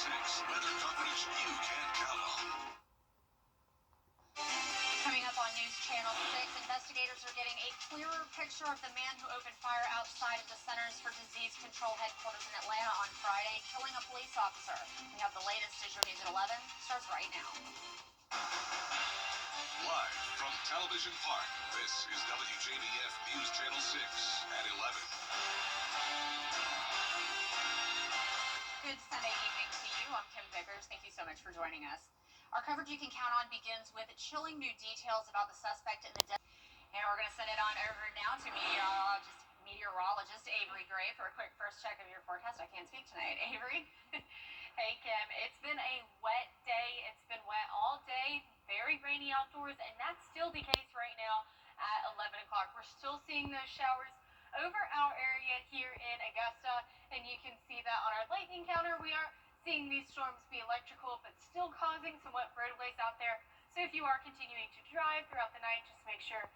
6 weather coverage you can count on. Coming up on News Channel 6, investigators are getting a clearer picture of the man who opened fire outside of the Centers for Disease Control headquarters in Atlanta on Friday, killing a police officer. We have the latest as your news at 11. Starts right now. Live from Television Park, this is WJBF News Channel 6 at 11. Good Sunday evening to you. I'm Kim Vickers. Thank you so much for joining us. Our coverage you can count on begins with chilling new details about the suspect in the death. And we're going to send it on over now to meteorologist Avery Gray for a quick first check of your forecast. I can't speak tonight. Avery? Hey, Kim. It's been a wet day. It's been wet all day. Very rainy outdoors, and that's still the case right now at 11 o'clock. We're still seeing those showers over our area here in Augusta, and you can see that on our lightning counter. We are seeing these storms be electrical, but still causing some wet roadways out there. So if you are continuing to drive throughout the night, just make sure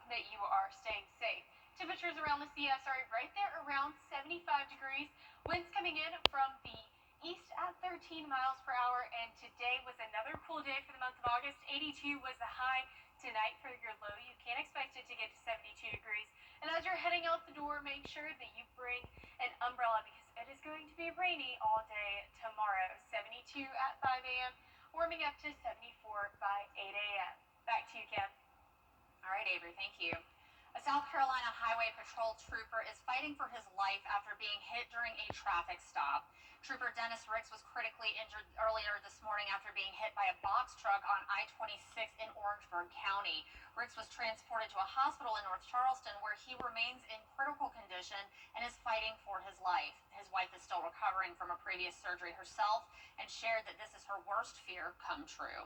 that you are staying safe. Temperatures around the CS are right there around 75 degrees. Winds coming in from the east at 13 miles per hour, and today was another cool day for the month of August. 82 was the high. Tonight for your low, you can't expect it to get to 72 degrees. And as you're heading out the door, make sure that you bring an umbrella because it is going to be rainy all day tomorrow. 72 at 5 a.m., warming up to 74 by 8 a.m. Back to you, Kim. All right, Avery, thank you. A South Carolina Highway Patrol trooper is fighting for his life after being hit during a traffic stop. Trooper Dennis Ricks was critically injured earlier this morning after being hit by a box truck on I-26 in Orangeburg County. Ricks was transported to a hospital in North Charleston where he remains in critical condition and is fighting for his life. His wife is still recovering from a previous surgery herself and shared that this is her worst fear come true.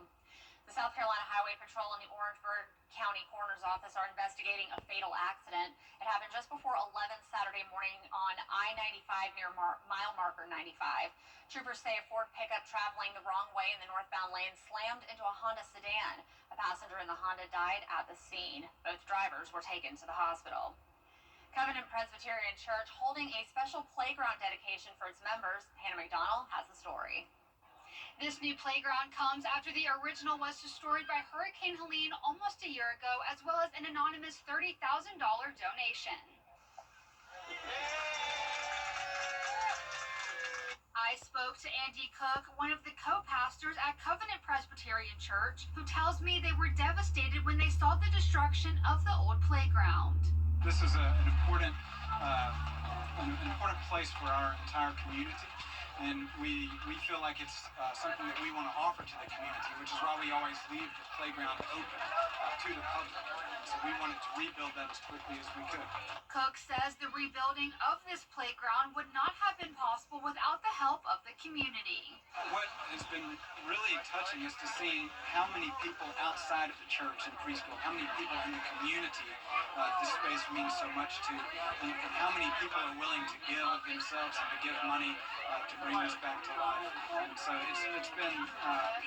The South Carolina Highway Patrol and the Orangeburg County Coroner's Office are investigating a fatal accident. It happened just before 11 Saturday morning on I-95 near mile marker 95. Troopers say a Ford pickup traveling the wrong way in the northbound lane slammed into a Honda sedan. A passenger in the Honda died at the scene. Both drivers were taken to the hospital. Covenant Presbyterian Church holding a special playground dedication for its members. Hannah McDonald has the story. This new playground comes after the original was destroyed by Hurricane Helene almost a year ago, as well as an anonymous $30,000 donation. I spoke to Andy Cook, one of the co-pastors at Covenant Presbyterian Church, who tells me they were devastated when they saw the destruction of the old playground. This is an important place for our entire community. And we feel like it's something that we want to offer to the community, which is why we always leave the playground open to the public. So we wanted to rebuild that as quickly as we could. Cook says the rebuilding of this playground would not have been possible without the help of the community. What has been really touching is to see how many people outside of the church and preschool, how many people in the community this space means so much to, and how many people are willing to give of themselves and to give money to bring this back to life. And so it's been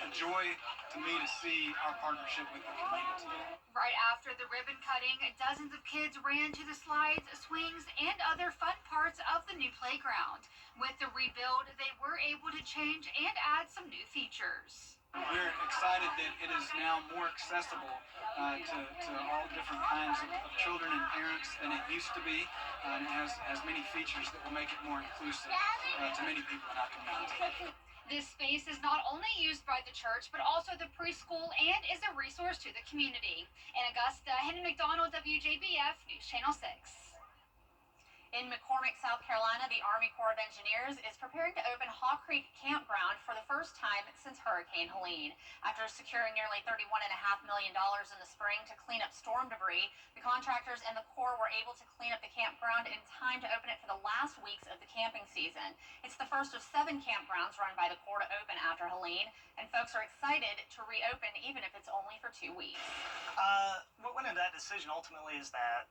a joy to me to see our partnership with the community. Right after the ribbon cutting, dozens of kids ran to the slides, swings, and other fun parts of the new playground. With the rebuild, they were able to change and add some new features. We're excited that it is now more accessible to all different kinds of children and parents than it used to be. It has many features that will make it more inclusive to many people in our community. This space is not only used by the church, but also the preschool and is a resource to the community. In Augusta, Hannah McDonald, WJBF, News Channel 6. In McCormick, South Carolina, the Army Corps of Engineers is preparing to open Haw Creek Campground for the first time since Hurricane Helene. After securing nearly $31.5 million in the spring to clean up storm debris, the contractors and the Corps were able to clean up the campground in time to open it for the last weeks of the camping season. It's the first of 7 campgrounds run by the Corps to open after Helene, and folks are excited to reopen even if it's only for 2 weeks. What went into that decision ultimately is that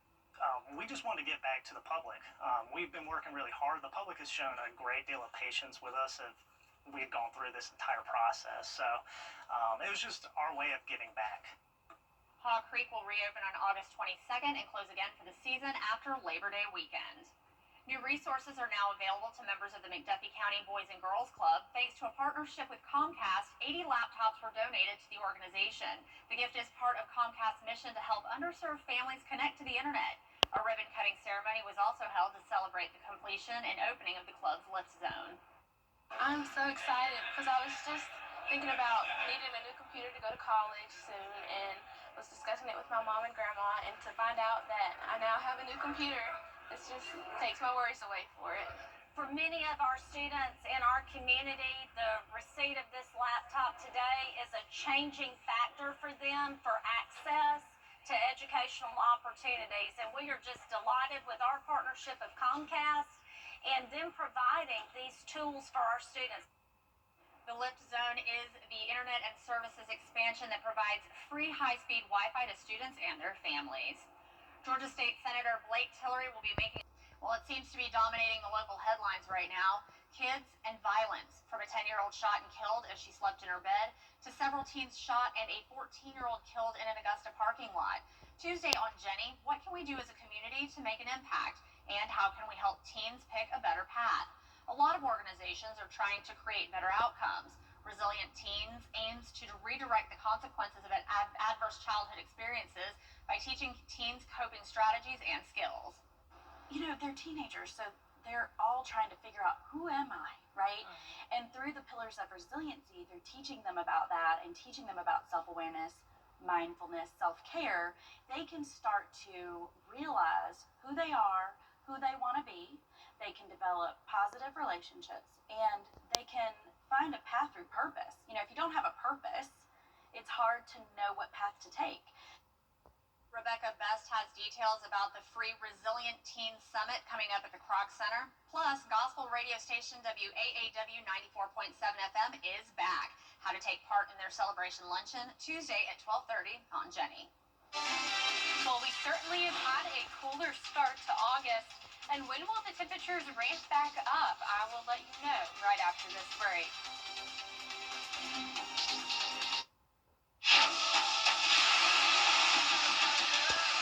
we just wanted to get back to the public. We've been working really hard. The public has shown a great deal of patience with us as we've gone through this entire process. So it was just our way of giving back. Haw Creek will reopen on August 22nd and close again for the season after Labor Day weekend. New resources are now available to members of the McDuffie County Boys and Girls Club. Thanks to a partnership with Comcast, 80 laptops were donated to the organization. The gift is part of Comcast's mission to help underserved families connect to the internet. A ribbon-cutting ceremony was also held to celebrate the completion and opening of the club's Lift Zone. I'm so excited because I was just thinking about needing a new computer to go to college soon, and was discussing it with my mom and grandma, and to find out that I now have a new computer, it just takes my worries away for it. For many of our students in our community, the receipt of this laptop today is a changing factor for them for access to educational opportunities. And we are just delighted with our partnership of Comcast and them providing these tools for our students. The Lift Zone is the internet and services expansion that provides free high-speed Wi-Fi to students and their families. Georgia State Senator Blake Tillery will be making, well, it seems to be dominating the local headlines right now. Kids and violence, from a 10-year-old shot and killed as she slept in her bed, to several teens shot and a 14-year-old killed in an Augusta parking lot. Tuesday on Jenny, what can we do as a community to make an impact? And how can we help teens pick a better path? A lot of organizations are trying to create better outcomes. Resilient Teens aims to redirect the consequences of adverse childhood experiences by teaching teens coping strategies and skills. You know, they're teenagers, so they're all trying to figure out, who am I, right? And through the pillars of resiliency, they're teaching them about that and teaching them about self-awareness, mindfulness, self-care. They can start to realize who they are, who they want to be. They can develop positive relationships, and they can find a path through purpose. You know, if you don't have a purpose, it's hard to know what path to take. Rebecca Best has details about the free Resilient Teens Summit coming up at the Kroc Center. Plus, gospel radio station WAAW 94.7 FM is back. How to take part in their celebration luncheon Tuesday at 12:30 on Jenny. Well, we certainly have had a cooler start to August. And when will the temperatures ramp back up? I will let you know right after this break.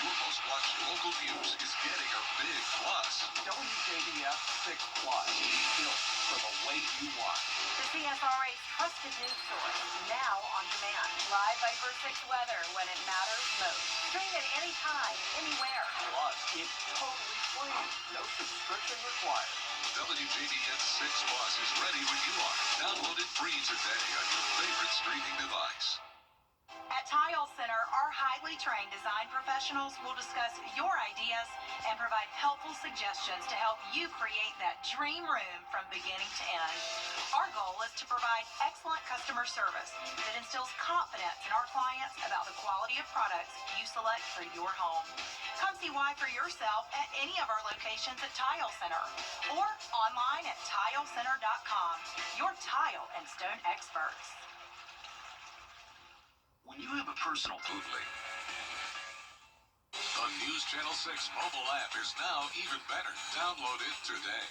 Your most watched local news is getting a big plus. WJBF 6 Plus, built for the way you want. The CSRA's trusted news source, now on demand. Live Viper 6 weather when it matters most. Stream it anytime, anywhere. Plus, it's totally free. No subscription required. WJBF 6 Plus is ready when you are. Download it free today on your favorite streaming device. At Tile Center, our highly trained design professionals will discuss your ideas and provide helpful suggestions to help you create that dream room from beginning to end. Our goal is to provide excellent customer service that instills confidence in our clients about the quality of products you select for your home. Come see why for yourself at any of our locations at Tile Center or online at tilecenter.com. Your tile and stone experts. When you have a personal bootleg, the News Channel 6 mobile app is now even better. Download it today.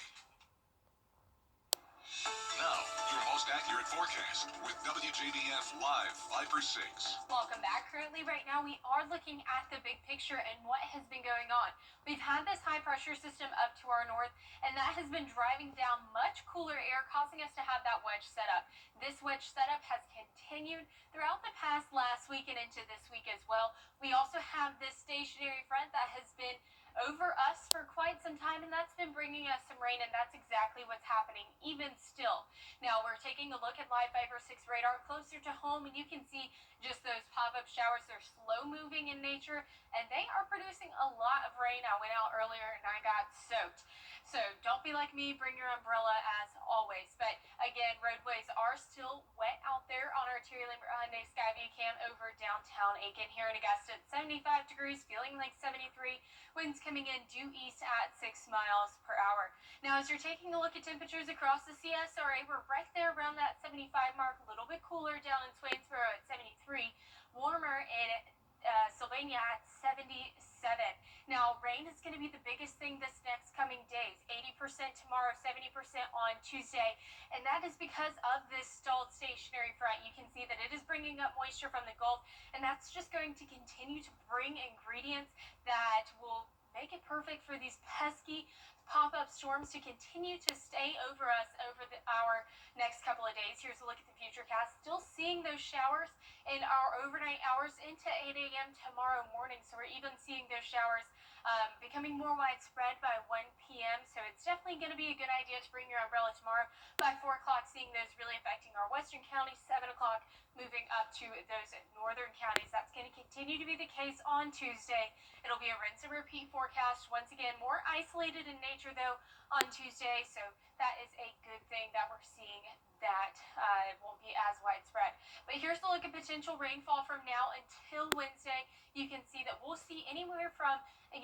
Now, your most accurate forecast with WJBF Live Viper 6. Welcome back. Currently, right now, we are looking at the big picture and what has been going on. We've had this high pressure system up to our north, and that has been driving down much cooler air, causing us to have that wedge setup. This wedge setup has continued throughout the past last week and into this week as well. We also have this stationary front that has been over us for quite some time, and that's been bringing us some rain, and that's exactly what's happening even still. Now we're taking a look at Live Viper 6 radar closer to home, and you can see just those pop-up showers. They're slow moving in nature, and they are producing a lot of rain. I went out earlier and I got soaked. So don't be like me, bring your umbrella as always. But again, roadways are still wet out there on our Terry Lambert Hyundai Skyview Cam over downtown Aiken. Here in Augusta at 75 degrees, feeling like 73. Winds coming in due east at 6 miles per hour. Now, as you're taking a look at temperatures across the CSRA, we're right there around that 75 mark, a little bit cooler down in Swainsboro at 73, warmer in Sylvania at 77. Now, rain is going to be the biggest thing this next coming days. 80% tomorrow, 70% on Tuesday. And that is because of this stalled stationary front. You can see that it is bringing up moisture from the Gulf, and that's just going to continue to bring ingredients that will make it perfect for these pesky pop-up storms to continue to stay over us over our next couple of days. Here's a look at the futurecast. Still seeing those showers in our overnight hours into 8 a.m. tomorrow morning. So we're even seeing those showers becoming more widespread by 1 p.m. So it's definitely going to be a good idea to bring your umbrella tomorrow. By 4 o'clock, seeing those really affecting our western counties. 7 o'clock, moving up to those northern counties. That's going to continue to be the case on Tuesday. It'll be a rinse and repeat forecast. Once again, more isolated in nature, though, on Tuesday. So that is a good thing that we're seeing that it won't be as widespread. But here's the look at potential rainfall from now until Wednesday. You can see that we'll see anywhere from 1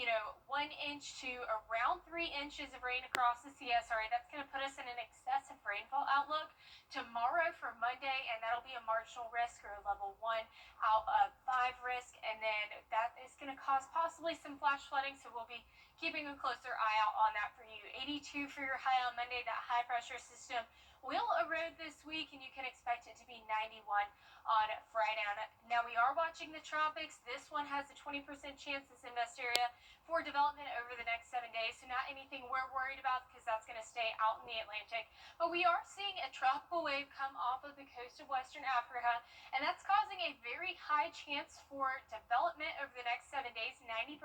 inch to around 3 inches of rain across the CSRA. That's going to put us in an excessive rainfall outlook tomorrow for Monday, and that'll be a marginal risk or a level 1 out of 5 risk. And then that is going to cause possibly some flash flooding, so we'll be keeping a closer eye out on that for you. 82 for your high on Monday. That high pressure system will erode this week, and you can expect it to be 91 on Friday. Now we are watching the tropics. This one has a 20% chance, this invest area, for development over the next 7 days. So not anything we're worried about because that's going to stay out in the Atlantic. But we are seeing a tropical wave come off of the coast of Western Africa, and that's causing a very high chance for development over the next 7 days, 90%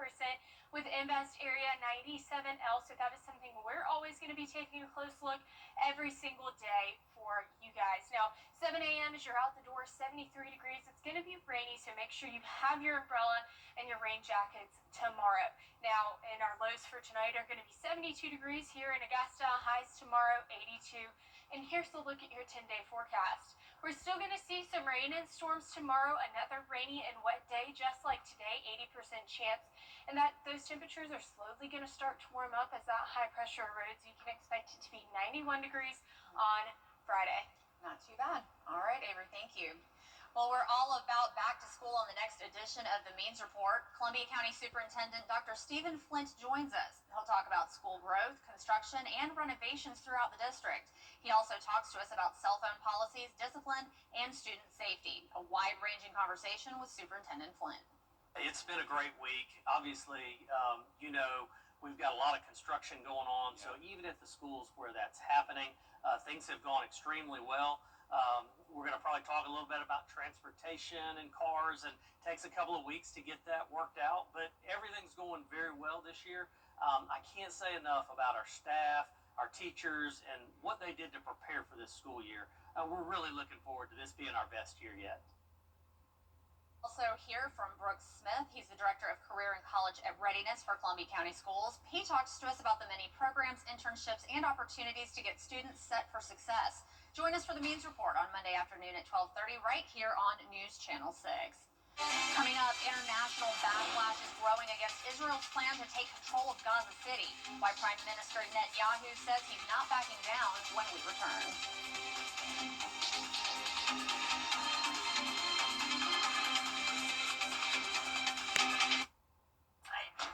with invest area, 97L. So that is something we're always going to be taking a close look every single day for you guys. Now, 7 a.m. as you're out the door, 73 degrees. It's going to be rainy, so make sure you have your umbrella and your rain jackets tomorrow. Now, and our lows for tonight are going to be 72 degrees here in Augusta, highs tomorrow 82. And here's the look at your 10-day forecast. We're still going to see some rain and storms tomorrow, another rainy and wet day just like today, 80% chance. And that those temperatures are slowly going to start to warm up as that high pressure erodes. You can expect it to be 91 degrees on Friday. Not too bad. All right, Avery, thank you. Well, we're all about back to school on the next edition of the Means Report. Columbia County Superintendent Dr. Stephen Flint joins us. He'll talk about school growth, construction, and renovations throughout the district. He also talks to us about cell phone policies, discipline, and student safety. A wide-ranging conversation with Superintendent Flint. It's been a great week. Obviously, we've got a lot of construction going on. So even at the schools where that's happening, things have gone extremely well. We're going to probably talk a little bit about transportation and cars, and it takes a couple of weeks to get that worked out, but everything's going very well this year. I can't say enough about our staff, our teachers, and what they did to prepare for this school year. We're really looking forward to this being our best year yet. Also hear from Brooks Smith. He's the Director of Career and College Readiness for Columbia County Schools. He talks to us about the many programs, internships, and opportunities to get students set for success. Join us for the Means Report on Monday afternoon at 12:30 right here on News Channel 6. Coming up, international backlash is growing against Israel's plan to take control of Gaza City. Why Prime Minister Netanyahu says he's not backing down when we return.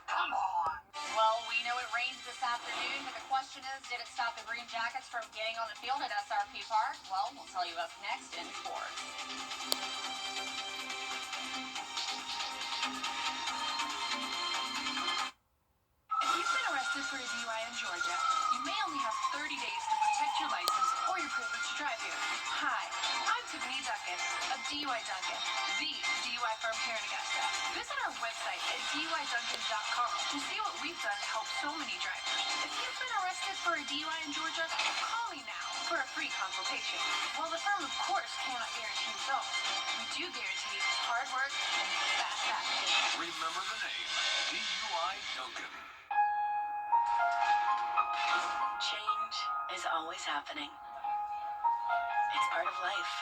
Come on! Well, we know it rains this afternoon, but the question is, did it stop the Green Jackets from getting on the field at SRP Park? Well, we'll tell you up next in sports. If you've been arrested for a DUI in Georgia, you may only have 30 days to protect your license or your privilege to drive here. Hi, I'm Tiffany Duncan of DUI Duncan, the DUI firm here in Augusta. Visit our website at DUIDuncan.com to see what we've done to help so many drivers. If you've been arrested for a DUI in Georgia, call me now for a free consultation. While the firm, of course, cannot guarantee results, we do guarantee hard work and fast action. Remember the name, DUI Duncan. Change is always happening. It's part of life.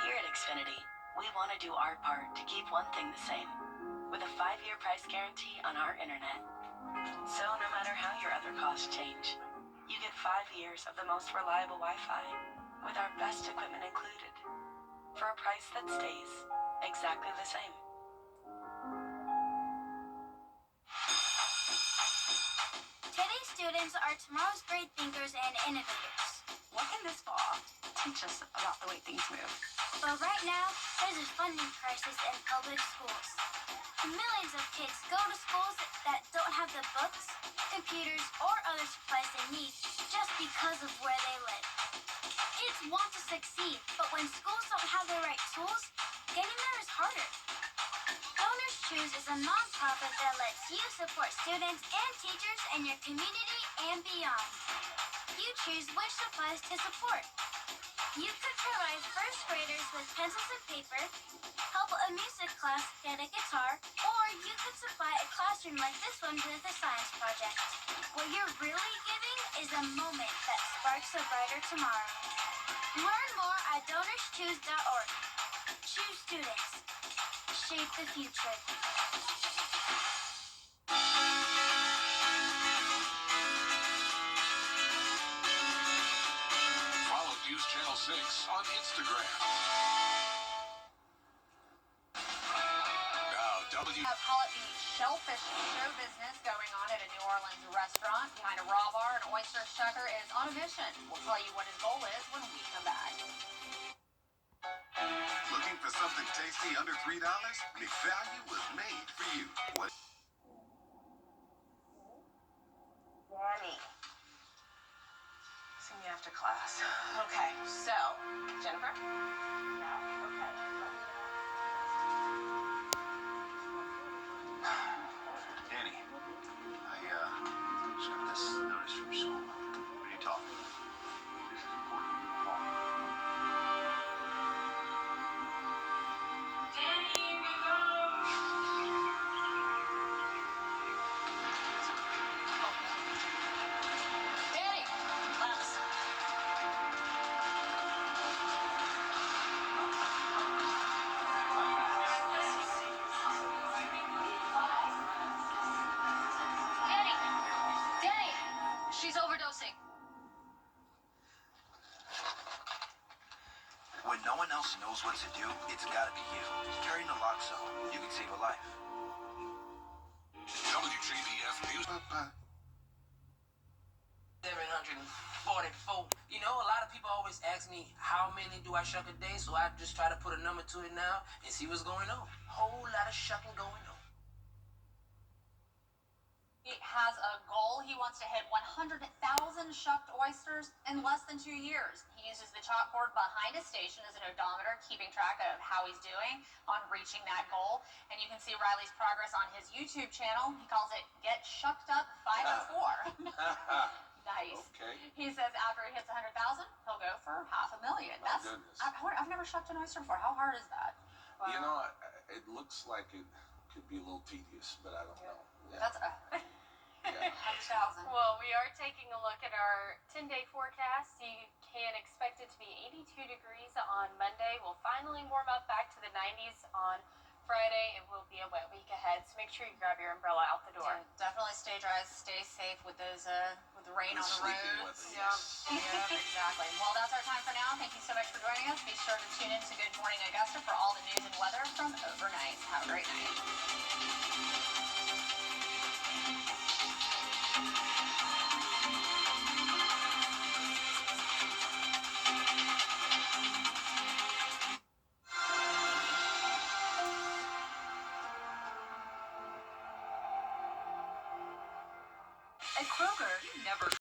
Here at Xfinity, we want to do our part to keep one thing the same, with a 5-year price guarantee on our internet. So no matter how your other costs change, you get 5 years of the most reliable Wi-Fi, with our best equipment included, for a price that stays exactly the same. Today's students are tomorrow's great thinkers and innovators. What can this fall teach us about the way things move? But right now, there's a funding crisis in public schools. Millions of kids go to schools that don't have the books, computers, or other supplies they need just because of where they live. Kids want to succeed, but when schools don't have the right tools, getting there is harder. Donors Choose is a nonprofit that lets you support students and teachers in your community and beyond. You choose which supplies to support. You could provide first graders with pencils and paper, help a music class get a guitar, or you could supply a classroom like this one with a science project. What you're really giving is a moment that sparks a brighter tomorrow. Learn more at DonorsChoose.org. Choose students. Shape the future. Follow News Channel 6 on Instagram. Now, Call it the shellfish show business going on at a New Orleans restaurant. Behind a raw bar, an oyster shucker is on a mission. We'll tell you what his goal is when we come back. looking for something tasty under $3? McValue was made for you. What? Danny. See me after class. Okay, so, Jennifer? No, okay. Danny, I just got this notice from school. What are you talking about? This is important. Danny! Class. Danny! She's overdosing. When no one else knows what to do, it's gotta be you. Carry naloxone. You can save a life. WJBF News. 744. You know, a lot of people always ask me how many do I shuck a day, so I just try to put a number to it now and see what's going on. Whole lot of shucking going on. He has a goal. He wants to hit 100,000 shucked oysters in less than 2 years. He uses the chalkboard behind his station as an odometer, keeping track of how he's doing on reaching that goal. And you can see Riley's progress on his YouTube channel. He calls it Get Shucked Up 504. Nice. Okay. He says after he hits 100,000, he'll go for $500,000. My goodness. I've never shucked an oyster before. How hard is that? You know, it looks like it could be a little tedious, but I don't know. Yeah. That's Yeah. 100,000. Well, we are taking a look at our 10-day forecast. You can expect it to be 82 degrees on Monday. We'll finally warm up back to the 90s on Friday. It will be a wet week ahead, so make sure you grab your umbrella out the door. Yeah, definitely stay dry, stay safe with those with the rain With on the sleeping roads. weather, yes. Yeah, exactly. Well, that's our time for now. Thank you so much for joining us. Be sure to tune in to Good Morning Augusta for all the news and weather from overnight. Have a great night.